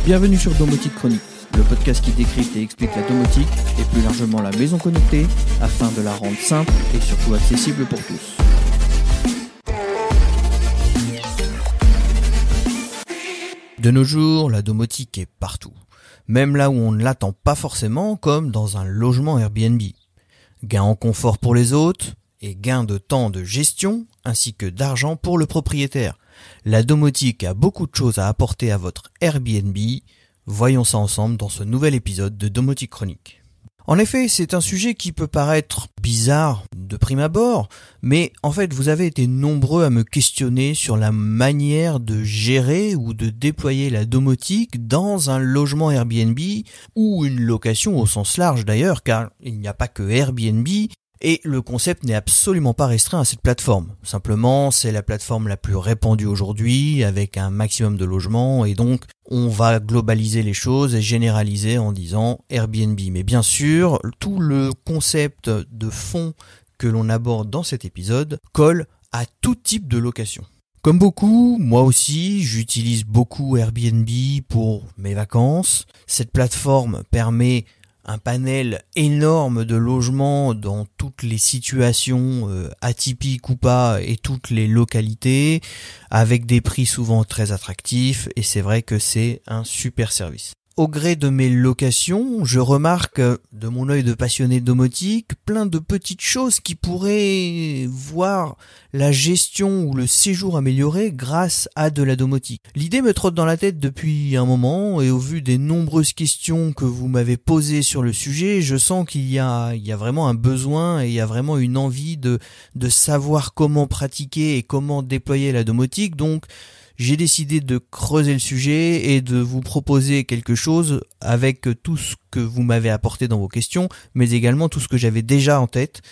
Bienvenue sur Domotique Chronique, le podcast qui décrypte et explique la domotique et plus largement la maison connectée afin de la rendre simple et surtout accessible pour tous. De nos jours, la domotique est partout, même là où on ne l'attend pas forcément, comme dans un logement Airbnb. Gain en confort pour les hôtes et gain de temps de gestion ainsi que d'argent pour le propriétaire. La domotique a beaucoup de choses à apporter à votre Airbnb. Voyons ça ensemble dans ce nouvel épisode de Domotique Chronique. En effet, c'est un sujet qui peut paraître bizarre de prime abord, mais en fait, vous avez été nombreux à me questionner sur la manière de gérer ou de déployer la domotique dans un logement Airbnb ou une location au sens large d'ailleurs, car il n'y a pas que Airbnb. Et le concept n'est absolument pas restreint à cette plateforme. Simplement, c'est la plateforme la plus répandue aujourd'hui, avec un maximum de logements, et donc on va globaliser les choses et généraliser en disant Airbnb. Mais bien sûr, tout le concept de fond que l'on aborde dans cet épisode colle à tout type de location. Comme beaucoup, moi aussi, j'utilise beaucoup Airbnb pour mes vacances. Cette plateforme permet un panel énorme de logements dans toutes les situations atypiques ou pas et toutes les localités, avec des prix souvent très attractifs, et c'est vrai que c'est un super service. Au gré de mes locations, je remarque, de mon œil de passionné domotique, plein de petites choses qui pourraient voir la gestion ou le séjour amélioré grâce à de la domotique. L'idée me trotte dans la tête depuis un moment, et au vu des nombreuses questions que vous m'avez posées sur le sujet, je sens qu'il y a vraiment un besoin et il y a vraiment une envie de savoir comment pratiquer et comment déployer la domotique. Donc, j'ai décidé de creuser le sujet et de vous proposer quelque chose avec tout ce que vous m'avez apporté dans vos questions, mais également tout ce que j'avais déjà en tête,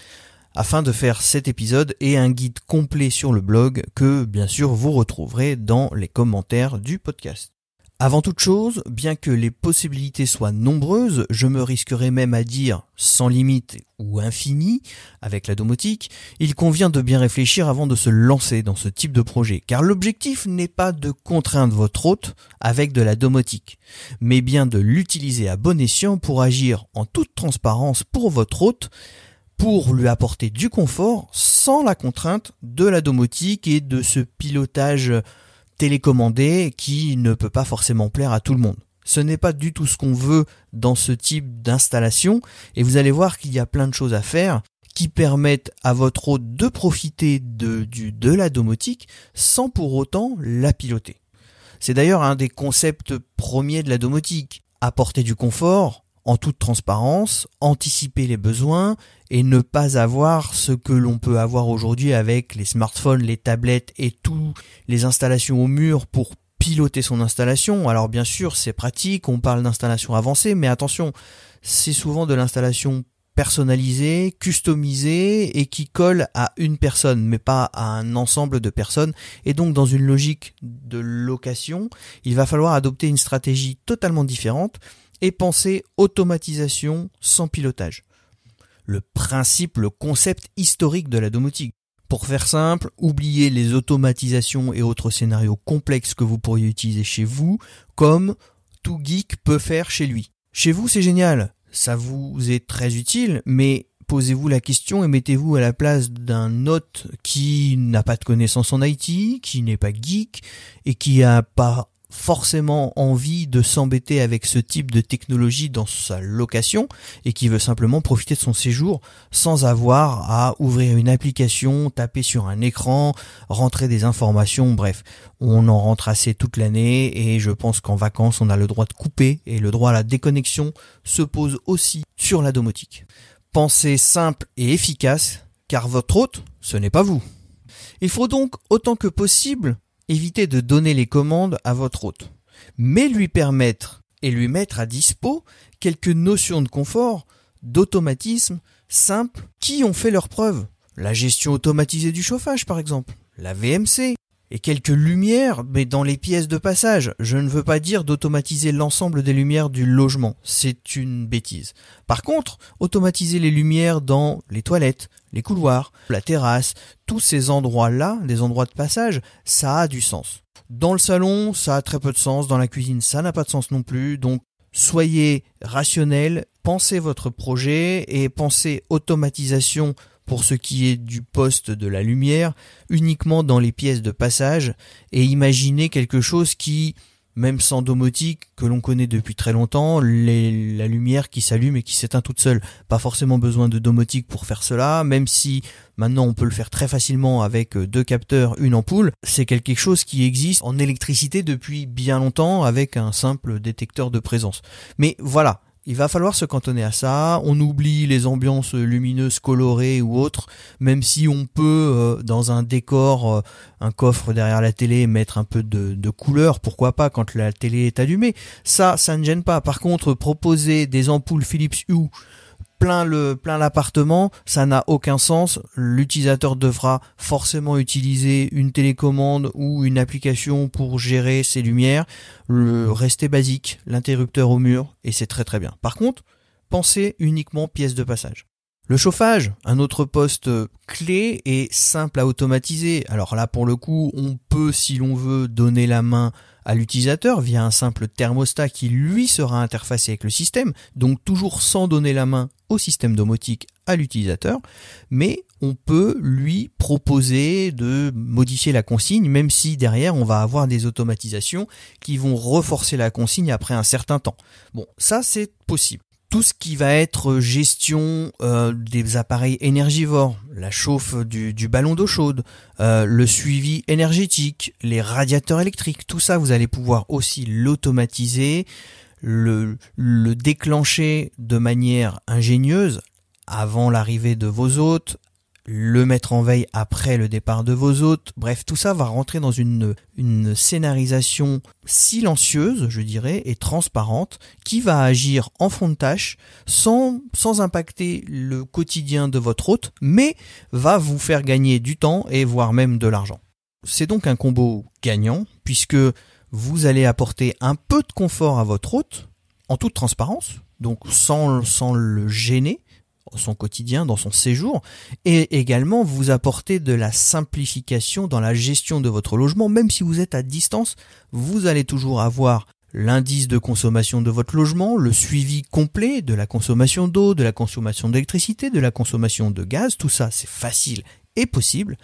afin de faire cet épisode et un guide complet sur le blog que, bien sûr, vous retrouverez dans les commentaires du podcast. Avant toute chose, bien que les possibilités soient nombreuses, je me risquerais même à dire sans limite ou infini avec la domotique, il convient de bien réfléchir avant de se lancer dans ce type de projet, car l'objectif n'est pas de contraindre votre hôte avec de la domotique, mais bien de l'utiliser à bon escient pour agir en toute transparence pour votre hôte, pour lui apporter du confort sans la contrainte de la domotique et de ce pilotage télécommandé qui ne peut pas forcément plaire à tout le monde. Ce n'est pas du tout ce qu'on veut dans ce type d'installation, et vous allez voir qu'il y a plein de choses à faire qui permettent à votre hôte de profiter de la domotique sans pour autant la piloter. C'est d'ailleurs un des concepts premiers de la domotique, apporter du confort en toute transparence, anticiper les besoins et ne pas avoir ce que l'on peut avoir aujourd'hui avec les smartphones, les tablettes et toutes les installations au mur pour piloter son installation. Alors bien sûr, c'est pratique, on parle d'installation avancée, mais attention, c'est souvent de l'installation personnalisée, customisée et qui colle à une personne, mais pas à un ensemble de personnes. Et donc dans une logique de location, il va falloir adopter une stratégie totalement différente et penser automatisation sans pilotage. Le principe, le concept historique de la domotique. Pour faire simple, oubliez les automatisations et autres scénarios complexes que vous pourriez utiliser chez vous, comme tout geek peut faire chez lui. Chez vous, c'est génial, ça vous est très utile, mais posez-vous la question et mettez-vous à la place d'un hôte qui n'a pas de connaissances en IT, qui n'est pas geek et qui n'a pas forcément envie de s'embêter avec ce type de technologie dans sa location et qui veut simplement profiter de son séjour sans avoir à ouvrir une application, taper sur un écran, rentrer des informations, bref, on en rentre assez toute l'année et je pense qu'en vacances on a le droit de couper et le droit à la déconnexion se pose aussi sur la domotique. Pensez simple et efficace car votre hôte, ce n'est pas vous. Il faut donc autant que possible évitez de donner les commandes à votre hôte, mais lui permettre et lui mettre à dispo quelques notions de confort, d'automatisme simples qui ont fait leurs preuves. La gestion automatisée du chauffage par exemple, la VMC, et quelques lumières, mais dans les pièces de passage. Je ne veux pas dire d'automatiser l'ensemble des lumières du logement, c'est une bêtise. Par contre, automatiser les lumières dans les toilettes, les couloirs, la terrasse, tous ces endroits-là, des endroits de passage, ça a du sens. Dans le salon, ça a très peu de sens. Dans la cuisine, ça n'a pas de sens non plus. Donc, soyez rationnel, pensez votre projet et pensez automatisation pour ce qui est du poste de la lumière uniquement dans les pièces de passage et imaginez quelque chose qui, même sans domotique, que l'on connaît depuis très longtemps, la lumière qui s'allume et qui s'éteint toute seule. Pas forcément besoin de domotique pour faire cela, même si maintenant on peut le faire très facilement avec 2 capteurs, une ampoule. C'est quelque chose qui existe en électricité depuis bien longtemps avec un simple détecteur de présence. Mais voilà. Il va falloir se cantonner à ça, on oublie les ambiances lumineuses colorées ou autres, même si on peut dans un décor, un coffre derrière la télé, mettre un peu de couleur, pourquoi pas quand la télé est allumée, ça ne gêne pas. Par contre, proposer des ampoules Philips Hue plein l'appartement, ça n'a aucun sens. L'utilisateur devra forcément utiliser une télécommande ou une application pour gérer ses lumières. Restez basique, l'interrupteur au mur, et c'est très très bien. Par contre, pensez uniquement pièce de passage. Le chauffage, un autre poste clé et simple à automatiser. Alors là, pour le coup, on peut, si l'on veut, donner la main à l'utilisateur via un simple thermostat qui lui sera interfacé avec le système, donc toujours sans donner la main au système domotique à l'utilisateur, mais on peut lui proposer de modifier la consigne, même si derrière on va avoir des automatisations qui vont renforcer la consigne après un certain temps. Bon, ça c'est possible. Tout ce qui va être gestion des appareils énergivores, la chauffe du ballon d'eau chaude, le suivi énergétique, les radiateurs électriques, tout ça vous allez pouvoir aussi l'automatiser, le déclencher de manière ingénieuse avant l'arrivée de vos hôtes, le mettre en veille après le départ de vos hôtes. Bref, tout ça va rentrer dans une scénarisation silencieuse, je dirais, et transparente, qui va agir en fond de tâche sans impacter le quotidien de votre hôte, mais va vous faire gagner du temps et voire même de l'argent. C'est donc un combo gagnant, puisque vous allez apporter un peu de confort à votre hôte, en toute transparence, donc sans le gêner, son quotidien, dans son séjour, et également vous apporter de la simplification dans la gestion de votre logement. Même si vous êtes à distance, vous allez toujours avoir l'indice de consommation de votre logement, le suivi complet de la consommation d'eau, de la consommation d'électricité, de la consommation de gaz, tout ça c'est facile et possible,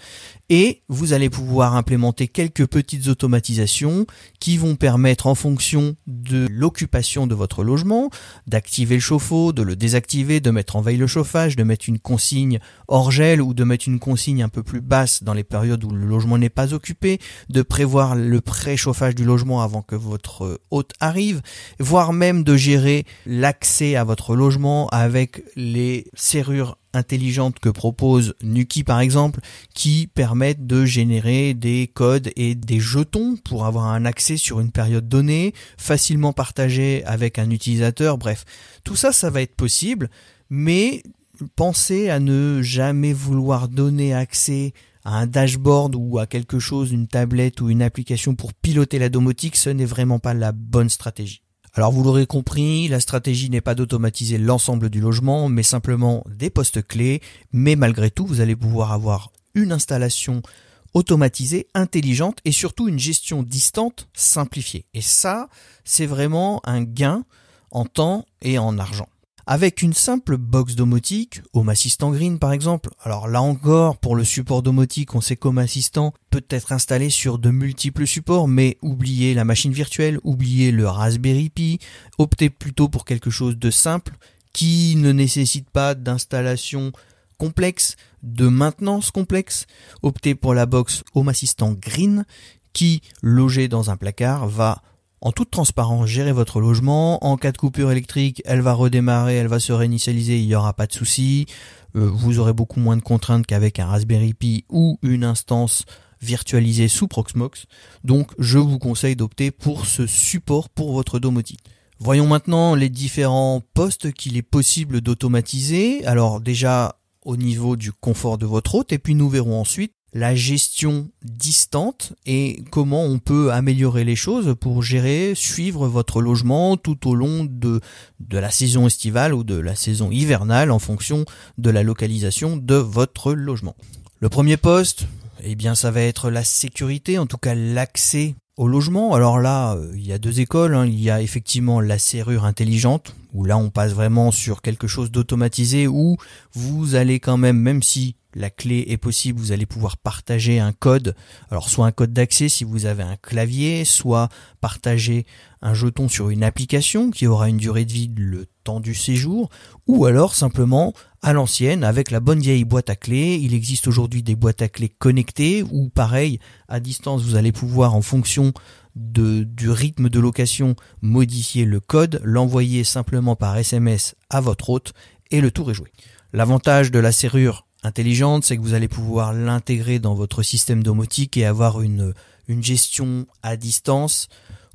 et vous allez pouvoir implémenter quelques petites automatisations qui vont permettre, en fonction de l'occupation de votre logement, d'activer le chauffe-eau, de le désactiver, de mettre en veille le chauffage, de mettre une consigne hors gel ou de mettre une consigne un peu plus basse dans les périodes où le logement n'est pas occupé, de prévoir le pré-chauffage du logement avant que votre hôte arrive, voire même de gérer l'accès à votre logement avec les serrures intelligentes que propose Nuki par exemple, qui permettent de générer des codes et des jetons pour avoir un accès sur une période donnée, facilement partagé avec un utilisateur. Bref, tout ça, ça va être possible, mais pensez à ne jamais vouloir donner accès à un dashboard ou à quelque chose, une tablette ou une application pour piloter la domotique. Ce n'est vraiment pas la bonne stratégie. Alors vous l'aurez compris, la stratégie n'est pas d'automatiser l'ensemble du logement, mais simplement des postes clés. Mais malgré tout, vous allez pouvoir avoir une installation automatisée, intelligente et surtout une gestion distante simplifiée. Et ça, c'est vraiment un gain en temps et en argent. Avec une simple box domotique, Home Assistant Green par exemple, alors là encore, pour le support domotique, on sait qu'Home Assistant peut être installé sur de multiples supports, mais oubliez la machine virtuelle, oubliez le Raspberry Pi, optez plutôt pour quelque chose de simple, qui ne nécessite pas d'installation complexe, de maintenance complexe. Optez pour la box Home Assistant Green, qui, logée dans un placard, va en toute transparence, gérer votre logement. En cas de coupure électrique, elle va redémarrer, elle va se réinitialiser, il n'y aura pas de souci. Vous aurez beaucoup moins de contraintes qu'avec un Raspberry Pi ou une instance virtualisée sous Proxmox. Donc, je vous conseille d'opter pour ce support pour votre domotique. Voyons maintenant les différents postes qu'il est possible d'automatiser. Alors déjà, au niveau du confort de votre hôte, et puis nous verrons ensuite la gestion distante et comment on peut améliorer les choses pour gérer, suivre votre logement tout au long de la saison estivale ou de la saison hivernale en fonction de la localisation de votre logement. Le premier poste, eh bien ça va être la sécurité, en tout cas l'accès au logement. Alors là, il y a deux écoles, hein. Il y a effectivement la serrure intelligente, où là on passe vraiment sur quelque chose d'automatisé, où vous allez quand même si la clé est possible, vous allez pouvoir partager un code. Alors soit un code d'accès si vous avez un clavier, soit partager un jeton sur une application qui aura une durée de vie le temps du séjour, ou alors simplement à l'ancienne avec la bonne vieille boîte à clés. Il existe aujourd'hui des boîtes à clés connectées où pareil, à distance, vous allez pouvoir en fonction du rythme de location modifier le code, l'envoyer simplement par SMS à votre hôte et le tour est joué. L'avantage de la serrure intelligente, c'est que vous allez pouvoir l'intégrer dans votre système domotique et avoir une gestion à distance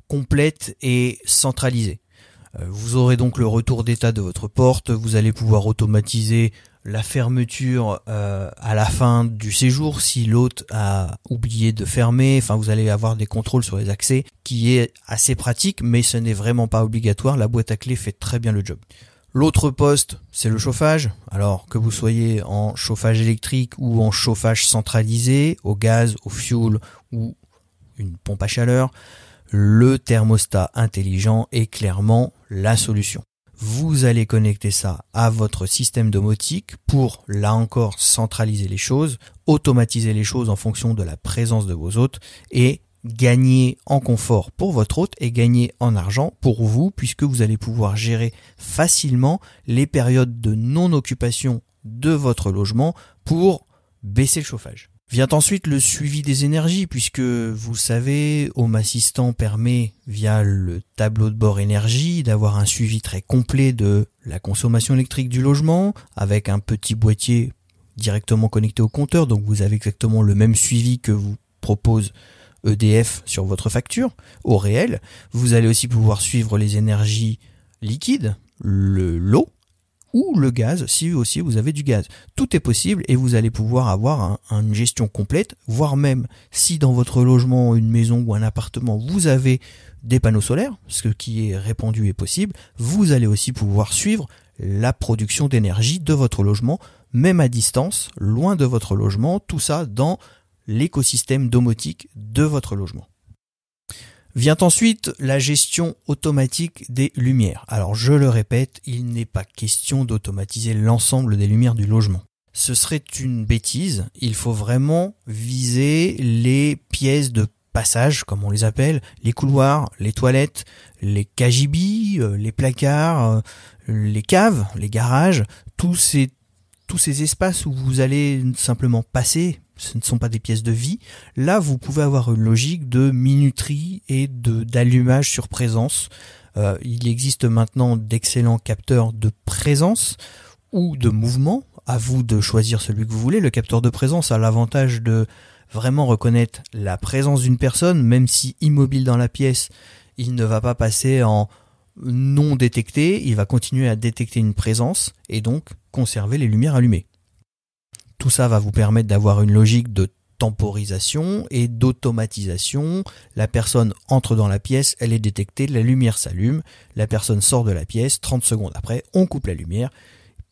complète et centralisée. Vous aurez donc le retour d'état de votre porte, vous allez pouvoir automatiser la fermeture à la fin du séjour si l'hôte a oublié de fermer. Enfin, vous allez avoir des contrôles sur les accès qui est assez pratique, mais ce n'est vraiment pas obligatoire. La boîte à clés fait très bien le job. L'autre poste, c'est le chauffage. Alors que vous soyez en chauffage électrique ou en chauffage centralisé, au gaz, au fioul ou une pompe à chaleur, le thermostat intelligent est clairement la solution. Vous allez connecter ça à votre système domotique pour, là encore, centraliser les choses, automatiser les choses en fonction de la présence de vos hôtes et gagner en confort pour votre hôte et gagner en argent pour vous, puisque vous allez pouvoir gérer facilement les périodes de non-occupation de votre logement pour baisser le chauffage. Vient ensuite le suivi des énergies, puisque vous savez, Home Assistant permet via le tableau de bord énergie d'avoir un suivi très complet de la consommation électrique du logement avec un petit boîtier directement connecté au compteur, donc vous avez exactement le même suivi que vous propose EDF sur votre facture au réel. Vous allez aussi pouvoir suivre les énergies liquides, l'eau ou le gaz, si aussi vous avez du gaz. Tout est possible et vous allez pouvoir avoir une gestion complète, voire même si dans votre logement, une maison ou un appartement, vous avez des panneaux solaires, ce qui est répandu et possible, vous allez aussi pouvoir suivre la production d'énergie de votre logement, même à distance, loin de votre logement, tout ça dans l'écosystème domotique de votre logement. Vient ensuite la gestion automatique des lumières. Alors je le répète, il n'est pas question d'automatiser l'ensemble des lumières du logement. Ce serait une bêtise, il faut vraiment viser les pièces de passage, comme on les appelle, les couloirs, les toilettes, les KGB, les placards, les caves, les garages, tous ces espaces où vous allez simplement passer. Ce ne sont pas des pièces de vie. Là, vous pouvez avoir une logique de minuterie et d'allumage sur présence. Il existe maintenant d'excellents capteurs de présence ou de mouvement. À vous de choisir celui que vous voulez. Le capteur de présence a l'avantage de vraiment reconnaître la présence d'une personne, même si immobile dans la pièce, il ne va pas passer en non détecté. Il va continuer à détecter une présence et donc conserver les lumières allumées. Tout ça va vous permettre d'avoir une logique de temporisation et d'automatisation. La personne entre dans la pièce, elle est détectée, la lumière s'allume, la personne sort de la pièce, 30 secondes après, on coupe la lumière.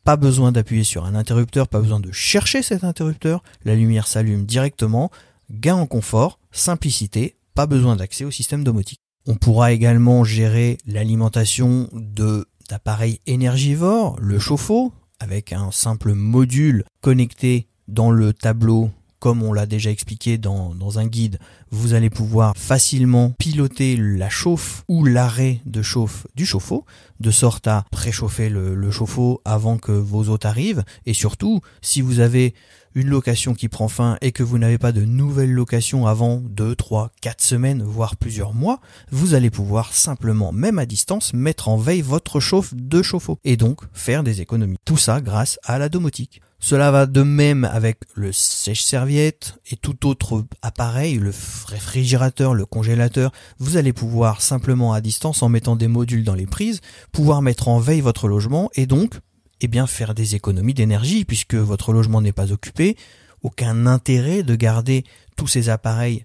Pas besoin d'appuyer sur un interrupteur, pas besoin de chercher cet interrupteur, la lumière s'allume directement, gain en confort, simplicité, pas besoin d'accès au système domotique. On pourra également gérer l'alimentation d'appareils énergivores, le chauffe-eau, avec un simple module connecté dans le tableau, comme on l'a déjà expliqué dans un guide. Vous allez pouvoir facilement piloter la chauffe ou l'arrêt de chauffe du chauffe-eau, de sorte à préchauffer le chauffe-eau avant que vos hôtes arrivent. Et surtout, si vous avez une location qui prend fin et que vous n'avez pas de nouvelle location avant 2, 3, 4 semaines, voire plusieurs mois, vous allez pouvoir simplement, même à distance, mettre en veille votre chauffe de chauffe-eau et donc faire des économies. Tout ça grâce à la domotique. Cela va de même avec le sèche-serviette et tout autre appareil, le réfrigérateur, le congélateur. Vous allez pouvoir simplement à distance, en mettant des modules dans les prises, pouvoir mettre en veille votre logement et donc faire des économies d'énergie puisque votre logement n'est pas occupé. Aucun intérêt de garder tous ces appareils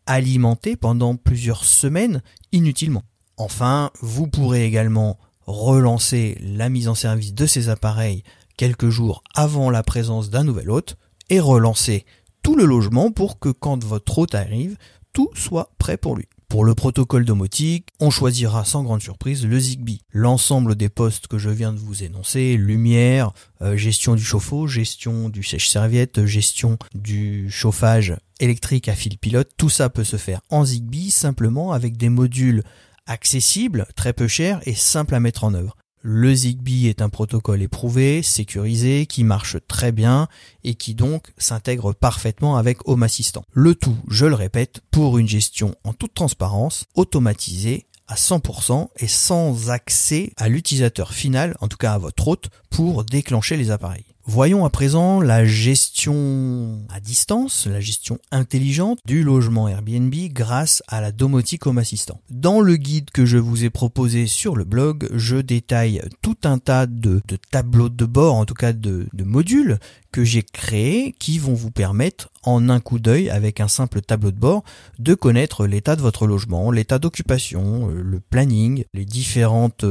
alimentés pendant plusieurs semaines inutilement. Enfin, vous pourrez également relancer la mise en service de ces appareils quelques jours avant la présence d'un nouvel hôte et relancer tout le logement pour que quand votre hôte arrive, tout soit prêt pour lui. Pour le protocole domotique, on choisira sans grande surprise le Zigbee. L'ensemble des postes que je viens de vous énoncer, lumière, gestion du chauffe-eau, gestion du sèche-serviette, gestion du chauffage électrique à fil pilote, tout ça peut se faire en Zigbee simplement avec des modules accessibles, très peu chers et simples à mettre en œuvre. Le Zigbee est un protocole éprouvé, sécurisé, qui marche très bien et qui donc s'intègre parfaitement avec Home Assistant. Le tout, je le répète, pour une gestion en toute transparence, automatisée à 100% et sans accès à l'utilisateur final, en tout cas à votre hôte, pour déclencher les appareils. Voyons à présent la gestion à distance, la gestion intelligente du logement Airbnb grâce à la domotique Home Assistant. Dans le guide que je vous ai proposé sur le blog, je détaille tout un tas de tableaux de bord, en tout cas de modules que j'ai créés qui vont vous permettre en un coup d'œil avec un simple tableau de bord de connaître l'état de votre logement, l'état d'occupation, le planning, les différentes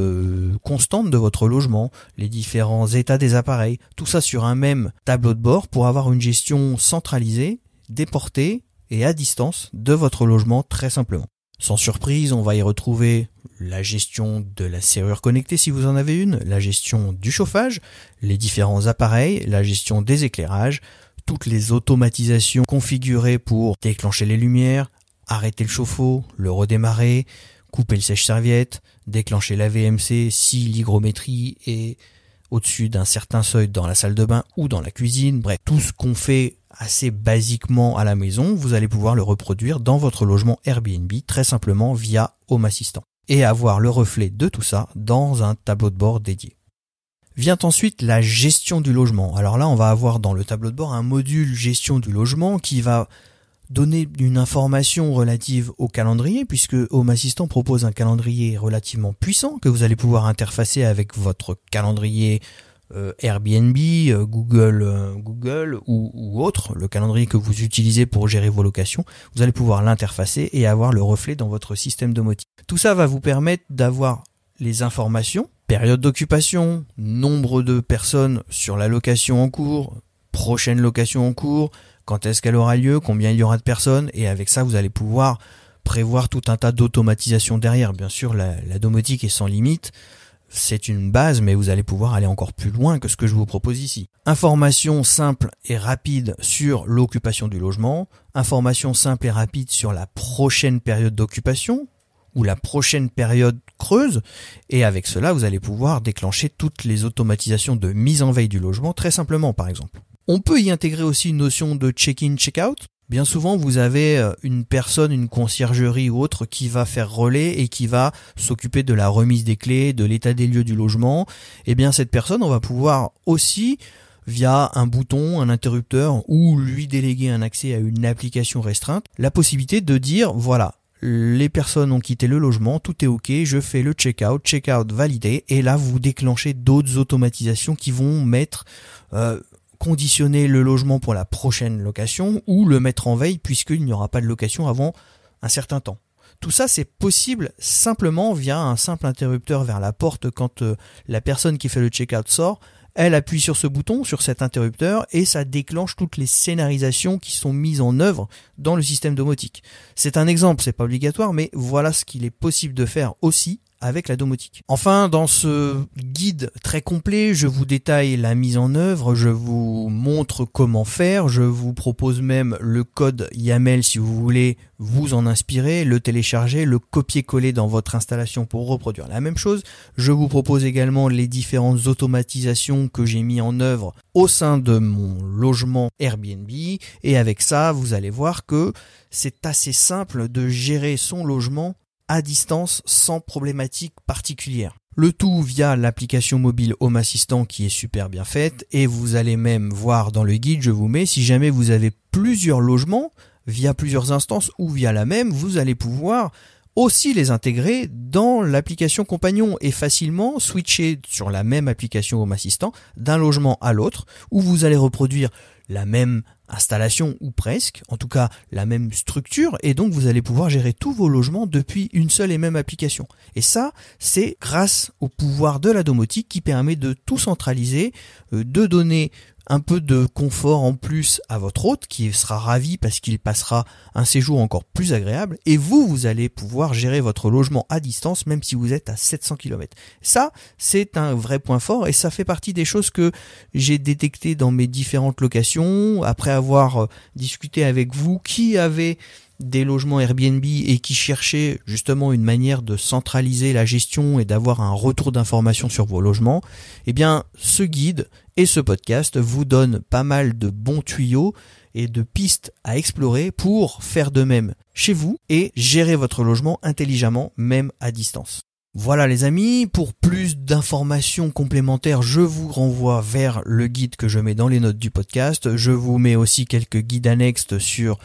constantes de votre logement, les différents états des appareils, tout ça sur un même tableau de bord pour avoir une gestion centralisée, déportée et à distance de votre logement très simplement. Sans surprise, on va y retrouver la gestion de la serrure connectée si vous en avez une, la gestion du chauffage, les différents appareils, la gestion des éclairages, toutes les automatisations configurées pour déclencher les lumières, arrêter le chauffe-eau, le redémarrer, couper le sèche-serviette, déclencher la VMC si l'hygrométrie est au-dessus d'un certain seuil dans la salle de bain ou dans la cuisine. Bref, tout ce qu'on fait assez basiquement à la maison, vous allez pouvoir le reproduire dans votre logement Airbnb très simplement via Home Assistant et avoir le reflet de tout ça dans un tableau de bord dédié. Vient ensuite la gestion du logement. Alors là, on va avoir dans le tableau de bord un module gestion du logement qui va donner une information relative au calendrier, puisque Home Assistant propose un calendrier relativement puissant que vous allez pouvoir interfacer avec votre calendrier Airbnb, Google ou autre, le calendrier que vous utilisez pour gérer vos locations. Vous allez pouvoir l'interfacer et avoir le reflet dans votre système domotique. Tout ça va vous permettre d'avoir les informations, période d'occupation, nombre de personnes sur la location en cours, prochaine location en cours, quand est-ce qu'elle aura lieu, combien il y aura de personnes, et avec ça vous allez pouvoir prévoir tout un tas d'automatisation derrière. Bien sûr, la domotique est sans limite, c'est une base, mais vous allez pouvoir aller encore plus loin que ce que je vous propose ici. Information simple et rapide sur l'occupation du logement, information simple et rapide sur la prochaine période d'occupation, ou la prochaine période creuse, et avec cela vous allez pouvoir déclencher toutes les automatisations de mise en veille du logement très simplement par exemple. On peut y intégrer aussi une notion de check-in, check-out. Bien souvent vous avez une personne, une conciergerie ou autre qui va faire relais et qui va s'occuper de la remise des clés, de l'état des lieux du logement. Et bien cette personne, on va pouvoir aussi via un bouton, un interrupteur ou lui déléguer un accès à une application restreinte, la possibilité de dire voilà, les personnes ont quitté le logement, tout est ok, je fais le check-out validé, et là vous déclenchez d'autres automatisations qui vont conditionner le logement pour la prochaine location ou le mettre en veille puisqu'il n'y aura pas de location avant un certain temps. Tout ça c'est possible simplement via un simple interrupteur vers la porte quand la personne qui fait le check-out sort. Elle appuie sur ce bouton, sur cet interrupteur, et ça déclenche toutes les scénarisations qui sont mises en œuvre dans le système domotique. C'est un exemple, c'est pas obligatoire, mais voilà ce qu'il est possible de faire aussi avec la domotique. Enfin, dans ce guide très complet, je vous détaille la mise en œuvre, je vous montre comment faire, je vous propose même le code YAML si vous voulez vous en inspirer, le télécharger, le copier-coller dans votre installation pour reproduire la même chose. Je vous propose également les différentes automatisations que j'ai mis en œuvre au sein de mon logement Airbnb, et avec ça, vous allez voir que c'est assez simple de gérer son logement à distance sans problématique particulière. Le tout via l'application mobile Home Assistant qui est super bien faite, et vous allez même voir dans le guide, je vous mets, si jamais vous avez plusieurs logements via plusieurs instances ou via la même, vous allez pouvoir aussi les intégrer dans l'application compagnon et facilement switcher sur la même application Home Assistant d'un logement à l'autre, où vous allez reproduire la même installation ou presque, en tout cas la même structure, et donc vous allez pouvoir gérer tous vos logements depuis une seule et même application. Et ça, c'est grâce au pouvoir de la domotique qui permet de tout centraliser, de donner un peu de confort en plus à votre hôte qui sera ravi parce qu'il passera un séjour encore plus agréable, et vous allez pouvoir gérer votre logement à distance même si vous êtes à 700 km. Ça, c'est un vrai point fort et ça fait partie des choses que j'ai détectées dans mes différentes locations après avoir discuté avec vous qui avez des logements Airbnb et qui cherchaient justement une manière de centraliser la gestion et d'avoir un retour d'information sur vos logements. Eh bien, ce guide et ce podcast vous donnent pas mal de bons tuyaux et de pistes à explorer pour faire de même chez vous et gérer votre logement intelligemment, même à distance. Voilà les amis, pour plus d'informations complémentaires, je vous renvoie vers le guide que je mets dans les notes du podcast. Je vous mets aussi quelques guides annexes sur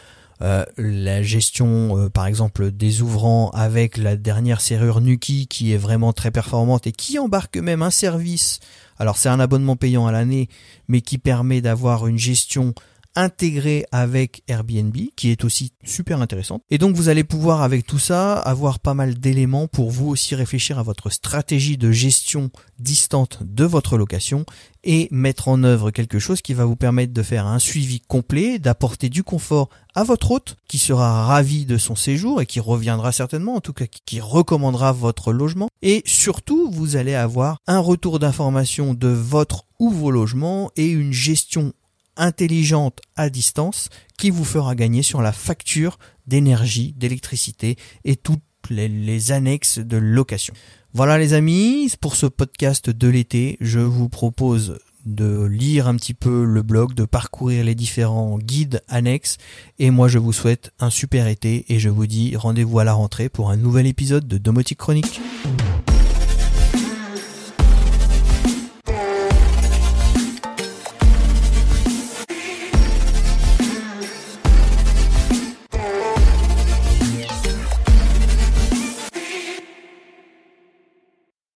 la gestion par exemple des ouvrants avec la dernière serrure Nuki qui est vraiment très performante et qui embarque même un service. Alors c'est un abonnement payant à l'année mais qui permet d'avoir une gestion intégrée avec Airbnb qui est aussi super intéressante. Et donc vous allez pouvoir avec tout ça avoir pas mal d'éléments pour vous aussi réfléchir à votre stratégie de gestion distante de votre location et mettre en œuvre quelque chose qui va vous permettre de faire un suivi complet, d'apporter du confort à votre hôte qui sera ravi de son séjour et qui reviendra certainement, en tout cas qui recommandera votre logement. Et surtout, vous allez avoir un retour d'information de votre ou vos logements et une gestion intelligente à distance qui vous fera gagner sur la facture d'énergie, d'électricité et toutes les annexes de location. Voilà les amis, pour ce podcast de l'été, je vous propose de lire un petit peu le blog, de parcourir les différents guides annexes et moi je vous souhaite un super été et je vous dis rendez-vous à la rentrée pour un nouvel épisode de Domotique Chronique.